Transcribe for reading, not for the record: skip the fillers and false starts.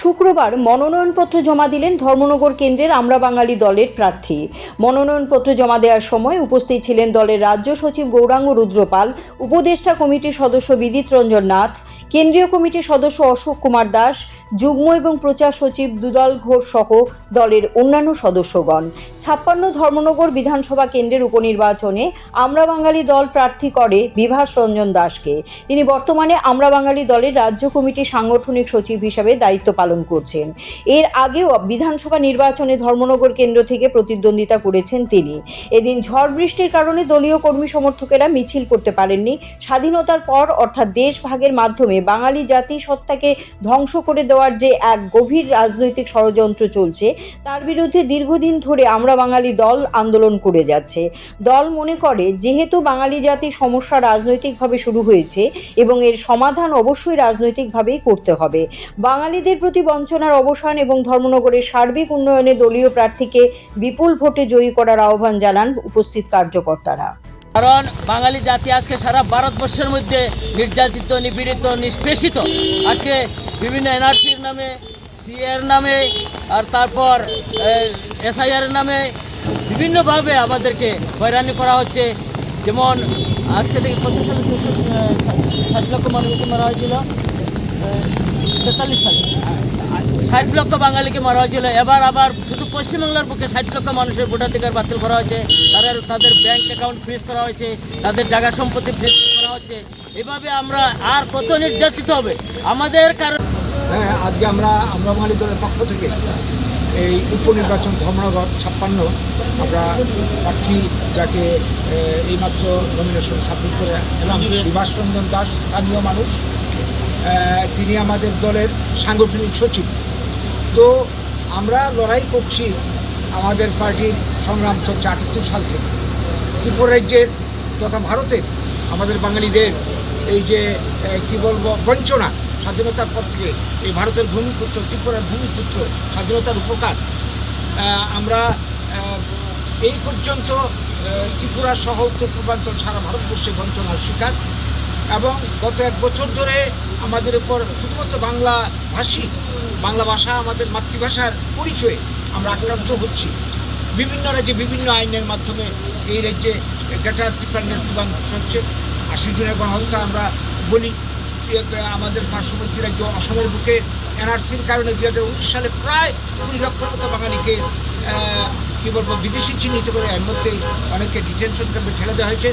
শুক্রবার মনোনয়নপত্র জমা দিলেন ধর্মনগর কেন্দ্রের আমরা বাঙালি দলের প্রার্থী। মনোনয়নপত্র জমা দেওয়ার সময় উপস্থিত ছিলেন দলের রাজ্য সচিব গৌরাঙ্গ রুদ্রপাল, উপদেষ্টা কমিটির সদস্য বিদিত রঞ্জন নাথ, কেন্দ্রীয় কমিটির সদস্য অশোক কুমার দাস, যুগ্ম এবং প্রচার সচিব দুদল ঘোষ সহ দলের অন্যান্য সদস্যগণ। 56 ধর্মনগর বিধানসভা কেন্দ্রের উপনির্বাচনে আমরা বাঙালি দল প্রার্থী করে বিভাস রঞ্জন দাসকে। তিনি বর্তমানে আমরা বাঙালি দলের রাজ্য কমিটির সাংগঠনিক সচিব হিসাবে দায়িত্ব পালন করছেন। এর আগেও বিধানসভা নির্বাচনে ধর্মনগর কেন্দ্র থেকে প্রতিদ্বন্দ্বিতা করেছেন তিনি। এদিন ঝড় বৃষ্টির কারণে দলীয় কর্মী সমর্থকেরা মিছিল করতে পারেননি। স্বাধীনতার পর অর্থাৎ দেশ ভাগের মাধ্যমে বাঙালি জাতি সত্তাকে ধ্বংস করে দেওয়ার যে এক গভীর রাজনৈতিক ষড়যন্ত্র চলছে, তার বিরুদ্ধে দীর্ঘদিন ধরে আমরা বাঙালি দল আন্দোলন করে যাচ্ছে। দল মনে করে, যেহেতু বাঙালি জাতি সমস্যা রাজনৈতিকভাবে শুরু হয়েছে এবং এর সমাধান অবশ্যই রাজনৈতিকভাবেই করতে হবে। বাঙালিদের প্রতি বঞ্চনার অবসান এবং ধর্মনগরের সার্বিক উন্নয়নে দলীয় প্রার্থীকে বিপুল ভোটে জয়ী করার আহ্বান জানান উপস্থিত কার্যকর্তারা। কারণ বাঙালি জাতি আজকে সারা ভারতবর্ষের মধ্যে নির্যাতিত, নিপীড়িত, নিষ্পেষিত। আজকে বিভিন্ন এনআরসির নামে, সিএর নামে, আর তারপর এসআইআর নামে বিভিন্নভাবে আমাদেরকে হয়রানি করা হচ্ছে। যেমন আজকে থেকে কত সালে 60 লক্ষ মানুষকে মারা হয়েছিল, 43 সালে 60 লক্ষ বাঙালিকে মারা হয়েছিল। এবার আবার শুধু পশ্চিমবাংলার বুকে 60 লক্ষ মানুষের ভোটাধিকার বাতিল করা হয়েছে, তাদের ব্যাংক অ্যাকাউন্ট ফ্রিজ করা হয়েছে, তাদের জায়গা সম্পত্তি ফ্রিজ করা হচ্ছে। এভাবে আমরা আর কত নির্যাতিত হবে আমাদের কারণ। হ্যাঁ, আজকে আমরা বাঙালি দলের পক্ষ থেকে এই উপনির্বাচন ধর্মনগর 56 আমরা প্রার্থী, যাকে এইমাত্র নমিনেশন সাবমিট করে এলাম, বিভাস রঞ্জন দাস, স্থানীয় মানুষ। তিনি আমাদের দলের সাংগঠনিক সচিব। তো আমরা লড়াই করছি আমাদের পার্টির সংগ্রাম চলছে 78 সাল থেকে। ত্রিপুরা রাজ্যের তথা ভারতের আমাদের বাঙালিদের এই যে কি বলবো বঞ্চনা, স্বাধীনতার পর থেকে এই ভারতের ভূমিপুত্র, ত্রিপুরার ভূমিপুত্র, স্বাধীনতার উপকার আমরা এই পর্যন্ত ত্রিপুরা সহ উত্তর পূর্বাঞ্চল সারা ভারতবর্ষে বঞ্চনার শিকার। এবং গত 1 বছর ধরে আমাদের উপর শুধুমাত্র বাংলা ভাষা আমাদের মাতৃভাষার পরিচয়ে আমরা আক্রান্ত হচ্ছি। বিভিন্ন রাজ্যে বিভিন্ন আইনের মাধ্যমে এই রাজ্যে গ্রেটার ত্রিপুরা সুবান হচ্ছে। 80 জনের গণহত্যা আমরা বলি। আমাদের পার্শ্ববর্তী রাজ্য অসমের বুকে এনআরসির কারণে 2019 সালে প্রায় 20 লক্ষের মতো বাঙালিকে কী বলবো বিদেশি চিহ্নিত করে এর মধ্যে অনেককে ডিটেনশন ক্যাম্পে ঠেলে দেওয়া হয়েছে।